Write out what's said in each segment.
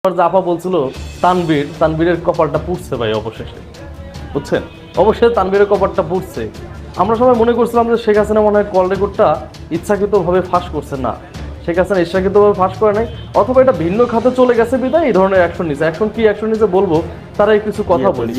আমার যে আপা বলছিল তানভীরের কপালটা পুড়ছে ভাই, অবশেষে বুঝছেন, অবশ্যই তানভীরের কপালটা পুড়ছে। আমরা সবাই মনে করছিলাম যে শেখ হাসিনা মনে হয় কল রেকর্ডটা ইচ্ছাকৃতভাবে ফাঁস করছে, না, শেখ হাসিনা ইচ্ছাকৃতভাবে ফাঁস করে নাই, অথবা এটা ভিন্ন খাতে চলে গেছে বিধায় এই ধরনের অ্যাকশন নিছে। অ্যাকশন নিছে বলবো, তারা কিছু কথা বলি।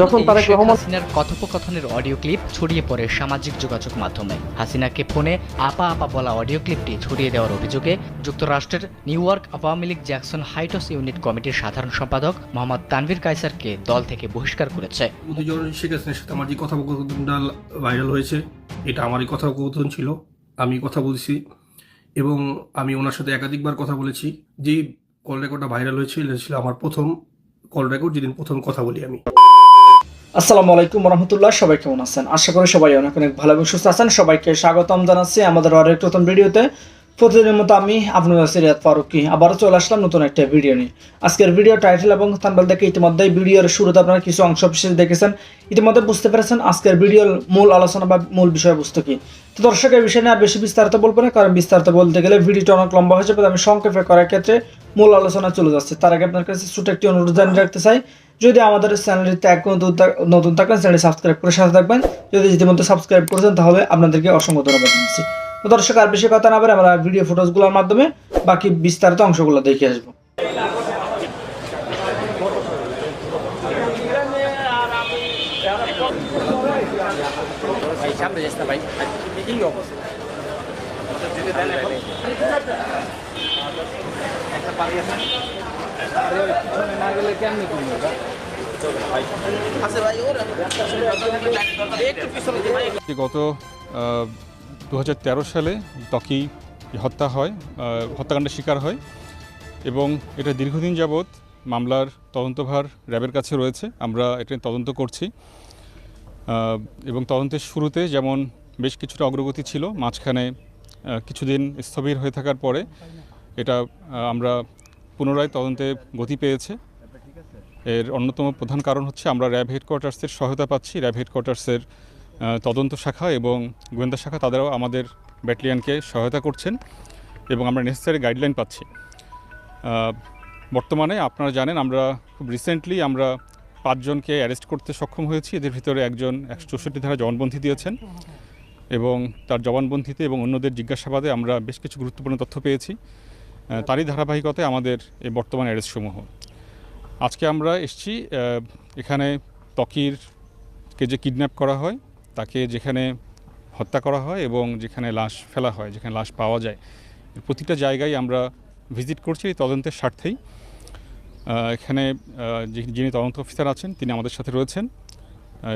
যখন তারা শেখ হাসিনার কথোপকথনের অডিও ক্লিপ ছড়িয়ে পড়ে সামাজিক যোগাযোগ মাধ্যমে। হাসিনাকে ফোনে আপা আপা বলা অডিও ক্লিপটি ছড়িয়ে দেওয়ার অভিযোগে যুক্তরাষ্ট্রের new York Awami League Jackson Heights unit কমিটির সাধারণ সম্পাদক মোহাম্মদ তানভীর কায়সারকে দল থেকে বহিষ্কার করেছে। শেখ হাসিনার সাথে আমার যে কথোপকথনটা ভাইরাল হয়েছে, এটা আমারই কথোপকথন ছিল, আমি কথা বলছি এবং আমি ওনার সাথে একাধিকবার কথা বলেছি। যে কল রেকর্ডটা ভাইরাল হয়েছিল এটা ছিল আমার প্রথম কল রেকর্ড, যেদিন প্রথম কথা বলি আমি। আসসালামু আলাইকুম রহমতুল্লাহ, সবাই কেমন আছেন? আশা করি সবাই অনেক অনেক ভালো এবং সুস্থ আছেন। সবাইকে স্বাগতম জানাচ্ছি আমাদের আরেক নতুন ভিডিওতে। প্রতিদিনের মতো আমি আপনার সিরিয়াত ফারুকি আবারও চলে আসলাম নতুন একটা ভিডিও নিয়ে। আজকের ভিডিও টাইটেল এবং থাম্বনেল দেখে ইতিমধ্যে ভিডিওর শুরুতে আপনারা কিছু অংশ বিশেষ দেখেছেন, ইতিমধ্যে বুঝতে পেরেছেন আজকের ভিডিওর মূল আলোচনা বা মূল বিষয়বস্তু কি। তো দর্শক, এই বিষয় নিয়ে আর বেশি বিস্তারিত বলবো না, কারণ বিস্তারিত বলতে গেলে ভিডিওটা অনেক লম্বা হয়ে যাবে। আমি সংক্ষেপে করার ক্ষেত্রে মূল আলোচনা চলে যাচ্ছে। তার আগে আপনার কাছে ছোট একটি অনুরোধ জানিয়ে রাখতে চাই, যদি আমাদের চ্যানেলটিতে এক নতুন থাকবেন চ্যানেলটি সাবস্ক্রাইব করে সাথে থাকবেন। যদি ইতিমধ্যে সাবস্ক্রাইব করেছেন তাহলে আপনাদেরকে অসংখ্য ধন্যবাদ জানাচ্ছি। তো দর্শক, আর বেশি কথা না বলে আমরা ভিডিও ফুটেজগুলোর মাধ্যমে বাকি বিস্তারিত অংশগুলো দেখে আসবো। গত 2013 সালে ত্বকী হত্যাকাণ্ডের শিকার হয় এবং এটা দীর্ঘদিন যাবৎ মামলার তদন্তভার র্যাবের কাছে রয়েছে। আমরা এটা তদন্ত করছি এবং তদন্তের শুরুতে যেমন বেশ কিছুটা অগ্রগতি ছিল, মাঝখানে কিছুদিন স্থবির হয়ে থাকার পরে এটা আমরা পুনরায় তদন্তে গতি পেয়েছে। এর অন্যতম প্রধান কারণ হচ্ছে আমরা র্যাব হেডকোয়ার্টার্সের সহায়তা পাচ্ছি। র্যাব হেডকোয়ার্টার্সের তদন্ত শাখা এবং গোয়েন্দা শাখা তাদেরও আমাদের ব্যাটালিয়নকে সহায়তা করছেন এবং আমরা নেসেসারি গাইডলাইন পাচ্ছি। বর্তমানে আপনারা জানেন আমরা খুব রিসেন্টলি আমরা 5 জনকে অ্যারেস্ট করতে সক্ষম হয়েছি। এদের ভিতরে একজন 164 ধারা জবানবন্দি দিয়েছেন এবং তার জবানবন্দিতে এবং অন্যদের জিজ্ঞাসাবাদে আমরা বেশ কিছু গুরুত্বপূর্ণ তথ্য পেয়েছি। তারই ধারাবাহিকতায় আমাদের এই বর্তমান অ্যারেস্টসমূহ। আজকে আমরা এসেছি এখানে ত্বকীরকে যে কিডন্যাপ করা হয়, তাকে যেখানে হত্যা করা হয় এবং যেখানে লাশ ফেলা হয়, যেখানে লাশ পাওয়া যায়, প্রতিটা জায়গায় আমরা ভিজিট করছি এই তদন্তের স্বার্থেই। এখানে যিনি তদন্ত অফিসার আছেন তিনি আমাদের সাথে রয়েছেন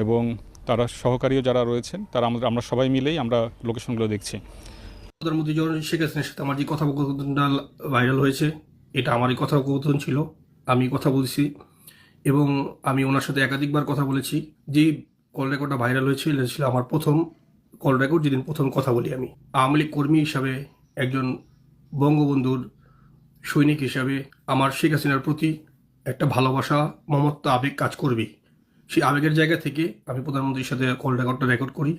এবং তারা সহকারীও যারা রয়েছেন তারা আমরা সবাই মিলেই আমরা লোকেশনগুলো দেখছি। প্রধানমন্ত্রী শেখ হাসিনার সাথে আমার যে কথোপকথনটা ভাইরাল হয়েছে, এটা আমারই কথোপকথন ছিল, আমি কথা বলছি এবং আমি ওনার সাথে একাধিকবার কথা বলেছি। যে কল রেকর্ডটা ভাইরাল হয়েছিল এটা ছিল আমার প্রথম কল রেকর্ড, যেদিন প্রথম কথা বলি আমি। আওয়ামী লীগ কর্মী হিসাবে, একজন বঙ্গবন্ধুর সৈনিক হিসাবে আমার শেখ হাসিনার প্রতি একটা ভালোবাসা, মমত্ব, আবেগ কাজ করবে। সেই আবেগের জায়গা থেকে আমি প্রধানমন্ত্রীর সাথে কল রেকর্ডটা রেকর্ড করি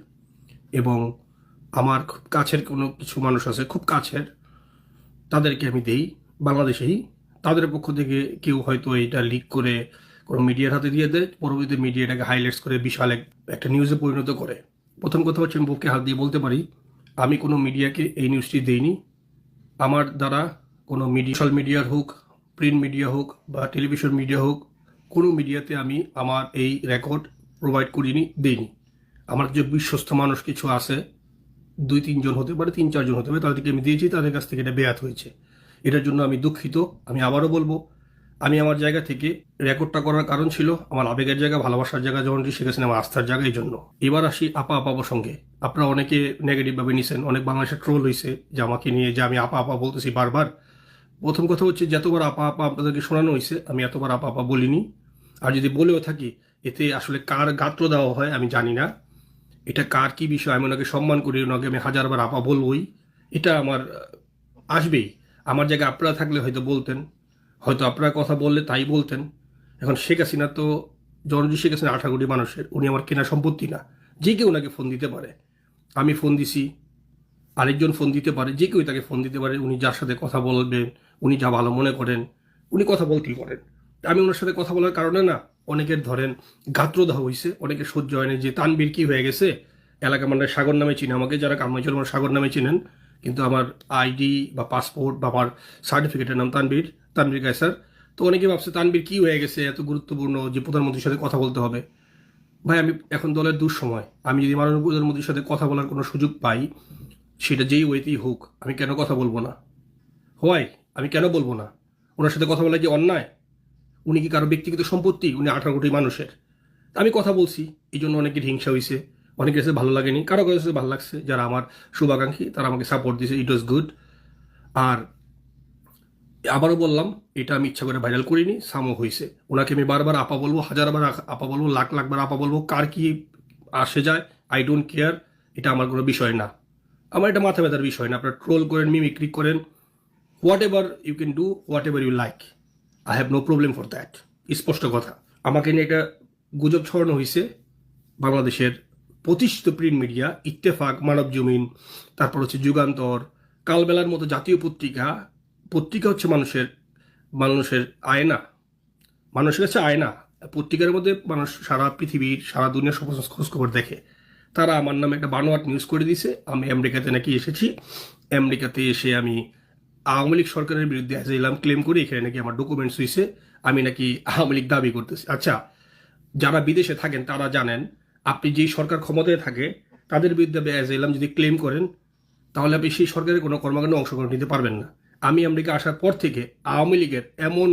এবং আমার খুব কাছের কোনো কিছু মানুষ আছে, খুব কাছের, তাদেরকে আমি দেই বাংলাদেশেই। তাদের পক্ষ থেকে কেউ হয়তো এটা লিক করে কোনো মিডিয়ার হাতে দিয়ে দেয়, পরবর্তীতে মিডিয়াটাকে হাইলাইটস করে বিশাল একটা নিউজে পরিণত করে। প্রথম কথা হচ্ছে আমি বুকে হাত দিয়ে বলতে পারি আমি কোনো মিডিয়াকে এই নিউজটি দেইনি। আমার দ্বারা কোনো সোশ্যাল মিডিয়ার হোক, প্রিন্ট মিডিয়া হোক বা টেলিভিশন মিডিয়া হোক, কোনো মিডিয়াতে আমি আমার এই রেকর্ড প্রোভাইড করিনি, দেইনি। আমার যে বিশ্বস্ত মানুষ কিছু আছে, 2-3 জন হতে পারে, 3-4 জন হতে পারে, তাদেরকে আমি দিয়েছি, তাদের কাছ থেকে এটা বেয়াত হয়েছে। এটার জন্য আমি দুঃখিত। আমি আবারও বলবো, আমি আমার জায়গা থেকে রেকর্ডটা করার কারণ ছিল আমার আবেগের জায়গা, ভালোবাসার জায়গা, যেমন শিখেছেন হাসিনা আমার আস্থার জায়গা। এই জন্য এবার আসি আপা আপা প্রসঙ্গে। আপনারা অনেকে নেগেটিভভাবে নিছেন, অনেক বাংলাদেশে ট্রোল হয়েছে যে আমাকে নিয়ে যে আমি আপা আপা বলতেছি বারবার। প্রথম কথা হচ্ছে যতবার আপা আপা আপনাদেরকে শোনানো হয়েছে আমি এতবার আপা আপা বলিনি। আর যদি বলেও থাকি এতে আসলে কার গাত্র দেওয়া হয় আমি জানি না, এটা কার কি বিষয়। আমি ওনাকে সম্মান করি, ওনাকে আমি হাজারবার আপা বলবই, এটা আমার আসবেই। আমার জায়গায় আপনারা থাকলে হয়তো বলতেন, হয়তো আপনারা কথা বললে তাই বলতেন। এখন শেখ হাসিনা তো জনজি শেখ হাসিনা 18 কোটি মানুষের, উনি আমার কেনা সম্পত্তি না। যে কেউ ওনাকে ফোন দিতে পারে, আমি ফোন দিছি, আরেকজন ফোন দিতে পারে, যে কেউ তাকে ফোন দিতে পারে। উনি যার সাথে কথা বলবেন, উনি যা ভালো মনে করেন উনি কথা বলতেই পারেন। আমি ওনার সাথে কথা বলার কারণে না অনেকের ধরেন গাত্রদাহ হয়েছে, অনেকে সহ্য হয়নি যে তানবীর কি হয়ে গেছে, এলাকা মানে সাগর নামে চিনে আমাকে, যারা কামাইচল মানে সাগর নামে চিনেন, কিন্তু আমার আইডি বা পাসপোর্ট বা আমার সার্টিফিকেটের নাম তানবীর, তানবীর কায়সার। তো অনেকে ভাবছে তানবীর কি হয়ে গেছে এত গুরুত্বপূর্ণ যে প্রধানমন্ত্রীর সাথে কথা বলতে হবে। ভাই আমি এখন দলের দুঃসময়, আমি যদি মাননীয় প্রধানমন্ত্রীর সাথে কথা বলার কোনো সুযোগ পাই, সেটা যেই ওয়েতেই হোক, আমি কেন কথা বলবো না? হয়, আমি কেন বলবো না? ওনার সাথে কথা বলা কি অন্যায়? উনি কি কারো ব্যক্তিগত সম্পত্তি? উনি 18 কোটি মানুষের। আমি কথা বলছি, এই জন্য অনেকের হিংসা হয়েছে, অনেকের কাছে ভালো লাগেনি, কারো কাছে ভালো লাগছে। যারা আমার শুভাকাঙ্ক্ষী তারা আমাকে সাপোর্ট দিয়েছে, ইট ওয়াজ গুড। আর আবারও বললাম, এটা আমি ইচ্ছা করে ভাইরাল করিনি, সামও হয়েছে। ওনাকে আমি বারবার আপা বলবো, হাজারবার আপা বলবো, লাখ লাখবার আপা বলবো, কার কি আসে যায়, আই ডোন্ট কেয়ার, এটা আমার কোনো বিষয় না। আমার এটা মাথা ব্যথার বিষয় না। আপনারা ট্রোল করেন, মিমিক্রি করেন, whatever you can do, whatever you like, I have no problem for that. স্পষ্ট কথা। আমাকে নিয়ে একটা গুজব ছড়ানো হয়েছে বাংলাদেশের প্রতিষ্ঠিত প্রিন্ট মিডিয়া, ইত্তেফাক, মানব জমিন, তারপর হচ্ছে যুগান্তর, কালবেলার মতো জাতীয় পত্রিকা। পত্রিকা হচ্ছে মানুষের আয়না, মানুষের কাছে আয়না। পত্রিকার মধ্যে মানুষ সারা পৃথিবীর, সারা দুনিয়ার সমস্ত খোঁজখবর দেখে। তারা আমার নামে একটা বানোয়াট নিউজ করে দিয়েছে, আমি আমেরিকাতে নাকি এসেছি, আমেরিকাতে এসে আমি আওয়ামী লীগ সরকারের বিরুদ্ধে অ্যাসাইলাম ক্লেম করি, এখানে নাকি আমার ডকুমেন্টস হয়েছে, আমি নাকি আওয়ামী লীগ দাবি করতেছি। আচ্ছা, যারা বিদেশে থাকেন তারা জানেন, আপনি যেই সরকার ক্ষমতায় থাকে তাদের বিরুদ্ধে অ্যাসাইলাম যদি ক্লেম করেন, তাহলে আপনি সেই সরকারের কোনো কর্মকাণ্ডে অংশগ্রহণ নিতে পারবেন না। আমি আমেরিকা আসার পর থেকে আওয়ামী লীগের এমন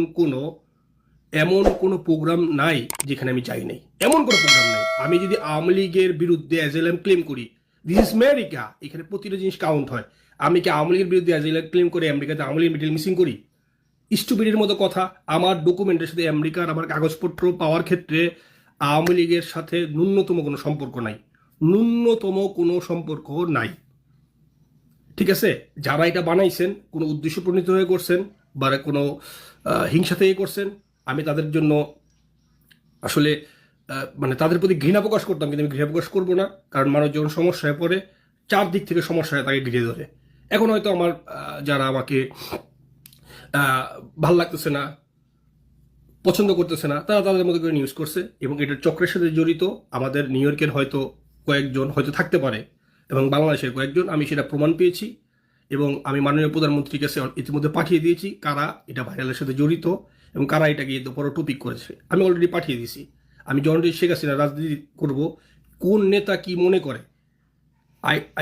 কোনো প্রোগ্রাম নাই যেখানে আমি যাই নাই, এমন কোনো প্রোগ্রাম নাই। আমি যদি আওয়ামী লীগের বিরুদ্ধে অ্যাসাইলাম ক্লেম করি, দিস ইজ আমেরিকা, এখানে প্রতিটা জিনিস কাউন্ট হয়। আমি কি আওয়ামী লীগের বিরুদ্ধে অ্যাসাইলাম ক্লেম করে আমেরিকাতে আওয়ামী লীগ মিডিল মিসিং করি? স্টুপিডের মতো কথা। আমার ডকুমেন্টের সাথে আমেরিকার আমার কাগজপত্র পাওয়ার ক্ষেত্রে আওয়ামী লীগের সাথে ন্যূনতম কোনো সম্পর্ক নাই, ন্যূনতম কোনো সম্পর্ক নাই। ঠিক আছে? যারা এটা বানাইছেন কোনো উদ্দেশ্য প্রণীত হয়ে করছেন বা কোনো হিংসা থেকে করছেন, আমি তাদের জন্য আসলে মানে তাদের প্রতি ঘৃণা প্রকাশ করতাম, কিন্তু আমি ঘৃণা প্রকাশ করবো না। কারণ মানুষ যখন সমস্যায় পড়ে, চারদিক থেকে সমস্যায় তাকে ঘিরে ধরে। এখন হয়তো আমার যারা আমাকে ভাল লাগতেছে না, পছন্দ করতেছে না, তারা তাদের মতো করে নিউজ করছে, এবং এটার চক্রের সাথে জড়িত আমাদের নিউ ইয়র্কের হয়তো কয়েকজন হয়তো থাকতে পারে, এবং বাংলাদেশের কয়েকজন। আমি সেটা প্রমাণ পেয়েছি এবং আমি মাননীয় প্রধানমন্ত্রীর কাছে ইতিমধ্যে পাঠিয়ে দিয়েছি কারা এটা ভাইরালের সাথে জড়িত এবং কারা এটাকে বড় টপিক করেছে। আমি অলরেডি পাঠিয়ে দিয়েছি। আমি জননেত্রী শেখ হাসিনা রাজনীতি করব, কোন নেতা কি মনে করে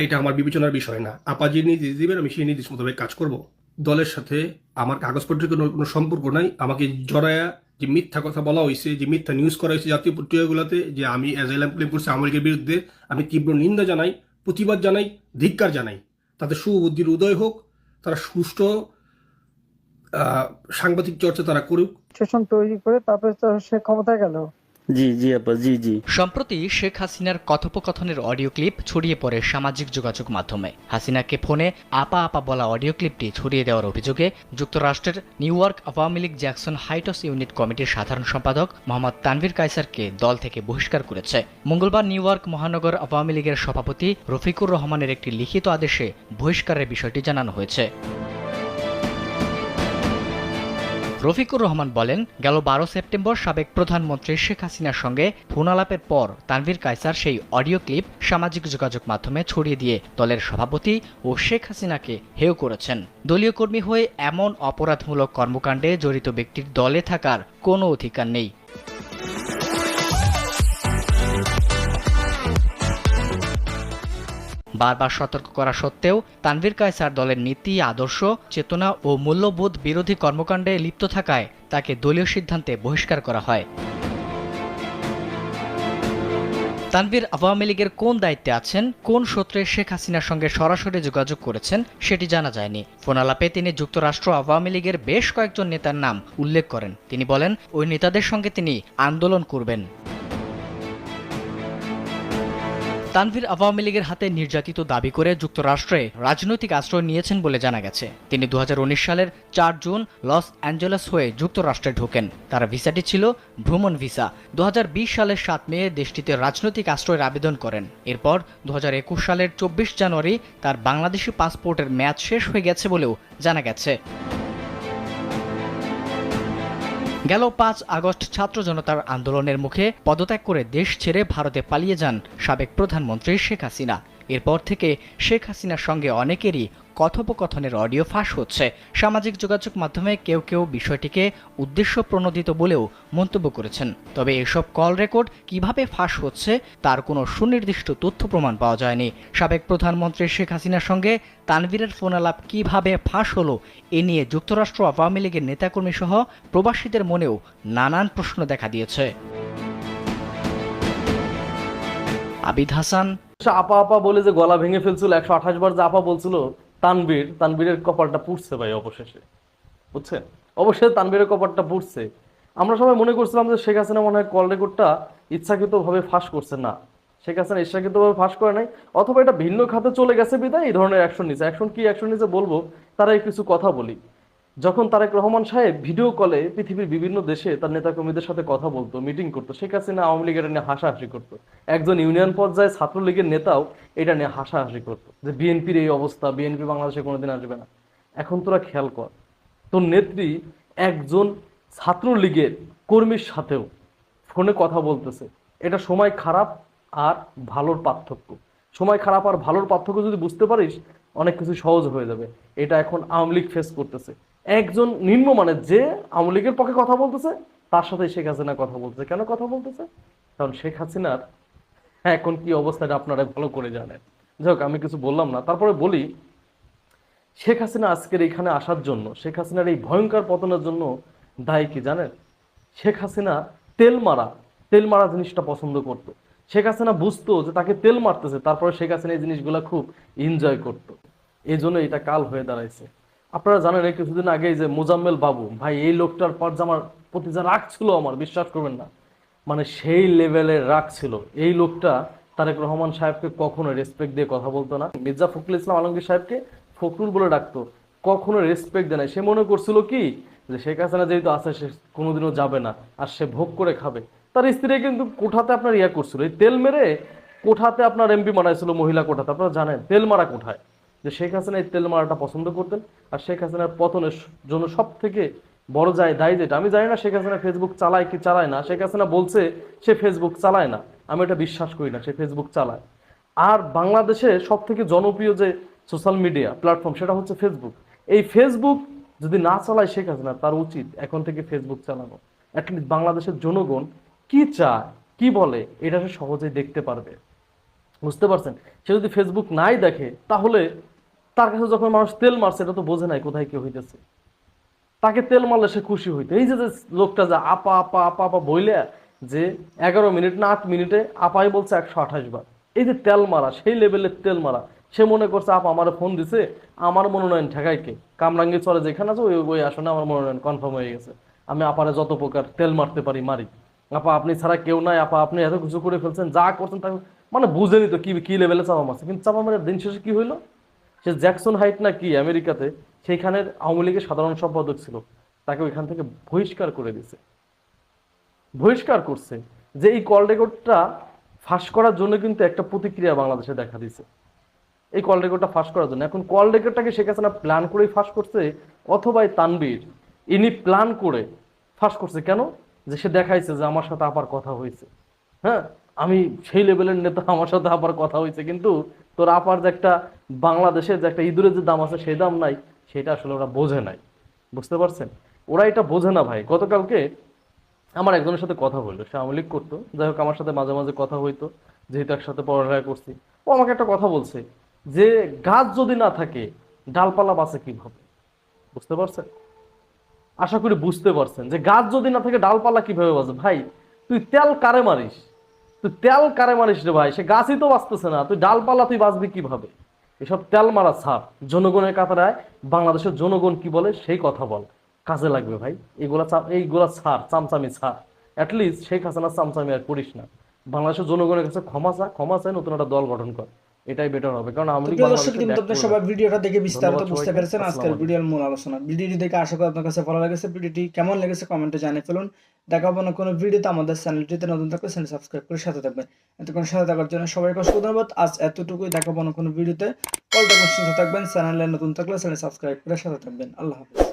এটা আমার বিবেচনার বিষয় না। আপা যে নির্দেশ দিবেন আমি সেই নির্দেশ মোতাবেক কাজ করব। দলের সাথে আমার কাগজপত্রের কোনো সম্পর্ক নাই। আমাকে জড়ায়া যে মিথ্যা কথা বলা হয়েছে, যে মিথ্যা নিউজ করা হয়েছে জাতীয় পত্রিকাগুলোতে, যে আমি অ্যাসাইলাম ক্লেম করছি আওয়ামী লীগের বিরুদ্ধে, আমি তীব্র নিন্দা জানাই, প্রতিবাদ জানাই, ধিক্কার জানাই। তাদের সুবুদ্ধির উদয় হোক, তারা সুষ্ঠু সাংবাদিক চর্চা তারা করুক। সেশন তৈরি করে তারপরে তো সে ক্ষমতায় গেল। জি আপা, জি। সম্প্রতি শেখ হাসিনার কথোপকথনের অডিও ক্লিপ ছড়িয়ে পড়ে সামাজিক যোগাযোগ মাধ্যমে। হাসিনাকে ফোনে আপা আপা বলা অডিও ক্লিপটি ছড়িয়ে দেওয়ার অভিযোগে যুক্তরাষ্ট্রের new York Awami League Jackson Heights unit কমিটির সাধারণ সম্পাদক মোহাম্মদ তানভীর কায়সারকে দল থেকে বহিষ্কার করেছে। মঙ্গলবার নিউ ইয়র্ক মহানগর আওয়ামী লীগের সভাপতি রফিকুর রহমানের একটি লিখিত আদেশে বহিষ্কারের বিষয়টি জানানো হয়েছে। রফিকুর রহমান বলেন, গেল 12 সেপ্টেম্বর সাবেক প্রধানমন্ত্রী শেখ হাসিনার সঙ্গে ফোন আলাপের পর তানভীর কায়সার সেই অডিও ক্লিপ সামাজিক যোগাযোগ মাধ্যমে ছড়িয়ে দিয়ে দলের সভাপতি ও শেখ হাসিনাকে হেয় করেছেন। দলীয় কর্মী হয়ে এমন অপরাধমূলক কর্মকাণ্ডে জড়িত ব্যক্তির দলে থাকার কোনো অধিকার নেই। বারবার সতর্ক করা সত্ত্বেও তানভীর কায়সার দলের নীতি, আদর্শ, চেতনা ও মূল্যবোধ বিরোধী কর্মকাণ্ডে লিপ্ত থাকায় তাকে দলীয় সিদ্ধান্তে বহিষ্কার করা হয়। তানভীর আওয়ামী লীগের কোন দায়িত্বে আছেন, কোন সূত্রে শেখ হাসিনার সঙ্গে সরাসরি যোগাযোগ করেছেন সেটি জানা যায়নি। ফোনালাপে তিনি যুক্তরাষ্ট্র আওয়ামী লীগের বেশ কয়েকজন নেতার নাম উল্লেখ করেন। তিনি বলেন, ওই নেতাদের সঙ্গে তিনি আন্দোলন করবেন। তানভীর আওয়ামী লীগের হাতে নির্যাতিত দাবি করে যুক্তরাষ্ট্রে রাজনৈতিক আশ্রয় নিয়েছেন বলে জানা গেছে। তিনি 2019 সালের 4 জুন লস অ্যাঞ্জেলেস হয়ে যুক্তরাষ্ট্রে ঢোকেন। তার ভিসাটি ছিল ভ্রমণ ভিসা। 2020 সালের 7 মে দেশটিতে রাজনৈতিক আশ্রয়ের আবেদন করেন। এরপর 2021 সালের 24 জানুয়ারি তার বাংলাদেশি পাসপোর্টের মেয়াদ শেষ হয়ে গেছে বলেও জানা গেছে। গেল 5 আগস্ট ছাত্র জনতার আন্দোলনের মুখে পদত্যাগ করে দেশ ছেড়ে ভারতে পালিয়ে যান সাবেক প্রধানমন্ত্রী শেখ হাসিনা। এরপর থেকে শেখ হাসিনার সঙ্গে অনেকেরই কথোপকথনের অডিও ফাঁস হচ্ছে। সামাজিক যোগাযোগ মাধ্যমে কেউ কেউ বিষয়টিকে উদ্দেশ্য প্রণোদিত বলেও মন্তব্য করেছেন। তবে এসব কল রেকর্ড কিভাবে ফাঁস হচ্ছে তার কোনো সুনির্দিষ্ট তথ্য প্রমাণ পাওয়া যায়নি। সাবেক প্রধানমন্ত্রী শেখ হাসিনার সঙ্গে তানভীরের ফোন আলাপ কিভাবে ফাঁস হলো এ নিয়ে যুক্তরাষ্ট্র আওয়ামী লীগের নেতাকর্মী সহ প্রবাসীদের মনেও নানান প্রশ্ন দেখা দিয়েছে। আবিদ হাসান, আপা আপা বলে যে গলা ভেঙে ফেলছিল 128 বার যে আপা বলছিল, তানভীরের কপালটা পুড়ছে ভাই অবশেষে, বুঝছেন? অবশ্যই তানভীরের কপালটা পুড়ছে। আমরা সবাই মনে করছিলাম যে শেখ হাসিনা মনে হয় কল রেকর্ডটা ইচ্ছাকৃতভাবে ফাঁস করছে। না, শেখ হাসিনা ইচ্ছাকৃতভাবে ফাঁস করে নাই, অথবা এটা ভিন্ন খাতে চলে গেছে বিধায় এই ধরনের অ্যাকশন নিচ্ছে। অ্যাকশন নিচ্ছে বলবো, তারাই কিছু কথা বলি। যখন তারেক রহমান সাহেব ভিডিও কলে পৃথিবীর বিভিন্ন দেশে তার নেতাকর্মীদের সাথে কথা বলতো, মিটিং করতো, শেখ হাসিনা আওয়ামী লীগ এটা নিয়ে হাসাহাসি করতো। একজন ইউনিয়ন পর্যায়ে ছাত্রলীগের নেতাও এটা নিয়ে হাসাহাসি করতো যে বিএনপির এই অবস্থা, বিএনপি বাংলাদেশে কোনোদিন আসবে না। এখন তোরা খেয়াল কর, তোর নেত্রী একজন ছাত্রলীগের কর্মীর সাথেও ফোনে কথা বলতেছে। এটা সময় খারাপ আর ভালোর পার্থক্য। সময় খারাপ আর ভালোর পার্থক্য যদি বুঝতে পারিস, অনেক কিছু সহজ হয়ে যাবে। এটা এখন আওয়ামী লীগ ফেস করতেছে। একজন নিম্নমানের যে আওয়ামী লীগের পক্ষে কথা বলতেছে, তার সাথে শেখ হাসিনা কথা বলতেছে। কেন কথা বলতেছে? কারণ শেখ হাসিনার এখন কি অবস্থাটা আপনারা ভালো করে জানেন। যাই হোক, আমি কিছু বললাম না, তারপরে বলি, শেখ হাসিনা আজকের এখানে আসার জন্য, শেখ হাসিনার এই ভয়ঙ্কর পতনের জন্য দায়ী কি জানেন? শেখ হাসিনা তেল মারা জিনিসটা পছন্দ করতো। শেখ হাসিনা বুঝতো যে তাকে তেল মারতেছে, তারপরে শেখ হাসিনা এই জিনিসগুলো খুব এনজয় করতো। এই জন্য এটা কাল হয়ে দাঁড়াইছে। আপনারা জানেন এই কিছুদিন আগেই যে মোজাম্মেল বাবু ভাই, এই লোকটার পর যে আমার প্রতি যা রাগ ছিল, আমার বিশ্বাস করবেন না, মানে সেই লেভেলের রাগ ছিল। এই লোকটা তারেক রহমান সাহেবকে কখনো রেসপেক্ট দিয়ে কথা বলতো না। মির্জা ফখরুল ইসলাম আলমগীর সাহেবকে ফখরুল বলে ডাকতো, কখনো রেসপেক্ট দেয় না। সে মনে করছিল কি যে শেখ হাসিনা যেহেতু আছে, সে কোনোদিনও যাবে না, আর সে ভোগ করে খাবে। তার স্ত্রী কিন্তু কোঠাতে আপনার ইয়া করছিল, এই তেল মেরে কোঠাতে আপনার এমপি মানাইছিল, মহিলা কোঠাতে। আপনারা জানেন তেল মারা কোঠায় যে শেখ হাসিনা এই তেল মারাটা পছন্দ করতেন। আর শেখ হাসিনার পতনের জন্য সব থেকে বড় দায়ী যেটা, আমি জানি না শেখ হাসিনা ফেসবুক চালায় কি চালায় না। শেখ হাসিনা বলছে সে ফেসবুক চালায় না, আমি এটা বিশ্বাস করি না, সে ফেসবুক চালায়। আর বাংলাদেশে সব থেকে জনপ্রিয় যে সোশ্যাল মিডিয়া প্ল্যাটফর্ম, সেটা হচ্ছে ফেসবুক। এই ফেসবুক যদি না চালায় শেখ হাসিনা, তার উচিত এখন থেকে ফেসবুক চালানো। অ্যাটলিস্ট বাংলাদেশের জনগণ কি চায়, কি বলে, এটা সে সহজেই দেখতে পারবে। বুঝতে পারছেন? সে যদি ফেসবুক নাই দেখে, তাহলে তার কাছে যখন মানুষ তেল মারছে, এটা তো বোঝে নাই কোথায় কি হইতেছে। তাকে তেল মারলে সে খুশি হইতো। এই যে লোকটা যে আপা আপা আপা আপা বইলে যে 11 মিনিট না 8 মিনিটে আপাই বলছে 128 বার, এই যে তেল মারা, সেই লেভেলের তেল মারা। সে মনে করছে আপা আমার ফোন দিছে, আমার মনোনয়ন ঠেকাইকে কামরাঙ্গি চলে যেখানে আছে ওই আসনে আমার মনোনয়ন কনফার্ম হয়ে গেছে, আমি আপারে যত প্রকার তেল মারতে পারি মারি। আপা আপনি ছাড়া কেউ নাই, আপা আপনি এত কিছু করে ফেলছেন, যা করছেন তা মানে বুঝেনি তো কি লেভেলে চাপা মারছে। কিন্তু চাপা মারের দিন শেষে কি হইলো? সে জ্যাকসন হাইট না কি আমেরিকাতে, সেইখানের আওয়ামী লীগের সাধারণ সম্পাদক ছিল, তাকে ওইখান থেকে বহিষ্কার করে দিছে। বহিষ্কার করছে যে এই কল রেকর্ডটা ফাঁস করার জন্য কিন্তু একটা প্রতিক্রিয়া বাংলাদেশে দেখা দিছে, এই কল রেকর্ডটা ফাঁস করার জন্য। এখন কল রেকর্ডটাকে শেখ হাসিনা প্ল্যান করেই ফাঁস করছে, অথবা তানভীর ইনি প্ল্যান করে ফাঁস করছে। কেন? যে সে দেখাইছে যে আমার সাথে আবার কথা হয়েছে, হ্যাঁ আমি সেই লেভেলের নেতা, আমার সাথে আবার কথা হয়েছে। কিন্তু তোর আপার যে একটা বাংলাদেশের যে একটা ইঁদুরের যে দাম আছে, সেই দাম নাই, সেটা আসলে ওরা বোঝে নাই। বুঝতে পারছেন? ওরা এটা বোঝে না ভাই। গতকালকে আমার একজনের সাথে কথা বললো, সে আওয়ামী লীগ করতো, যাই হোক আমার সাথে মাঝে মাঝে কথা হইতো, যেহেতু একসাথে পড়ালেখা করছি। ও আমাকে একটা কথা বলছে যে গাছ যদি না থাকে ডালপালা বাঁচে কিভাবে। বুঝতে পারছেন? আশা করি বুঝতে পারছেন যে গাছ যদি না থাকে ডালপালা কিভাবে বাঁচে। ভাই তুই তেল কারে মারিস, রে ভাই, সে গাছই তো বাঁচতেছে না, তুই ডালপালা তুই বাঁচবি কিভাবে? এসব তেল মারা ছাড়, জনগণের কাতারায় বাংলাদেশের জনগণ কি বলে সেই কথা বল, কাজে লাগবে ভাই। এইগুলা ছাড়, চামচামি ছাড়। অ্যাটলিস্ট শেখ হাসিনা চামচামি আর করিস না। বাংলাদেশের জনগণের কাছে ক্ষমা চায়, নতুন একটা দল গঠন কর, এটাই বেটার হবে। কারণ সবাই ভিডিওটা দেখে বিস্তারিত বুঝতে পেরেছেন আজকের ভিডিওর মূল আলোচনা। ভিডিওটি দেখে আশা করি আপনার কাছে ভালো লেগেছে। ভিডিওটি কেমন লেগেছে কমেন্টে জানিয়ে ফেলুন। দেখাবো না কোনো ভিডিওতে, আমাদের চ্যানেলটিতে নতুন থাকলে চ্যানেল সাবস্ক্রাইব করে সাথে থাকবেন। এতক্ষণ সাথে থাকার জন্য সবাইকে অসংখ্য ধন্যবাদ। আজ এতটুকুই, দেখাবো না কোনো ভিডিওতে। পাল্টা সুস্থ থাকবেন, চ্যানেলে নতুন থাকলে চ্যানেল সাবস্ক্রাইব করে সাথে থাকবেন। আল্লাহ হাফেজ।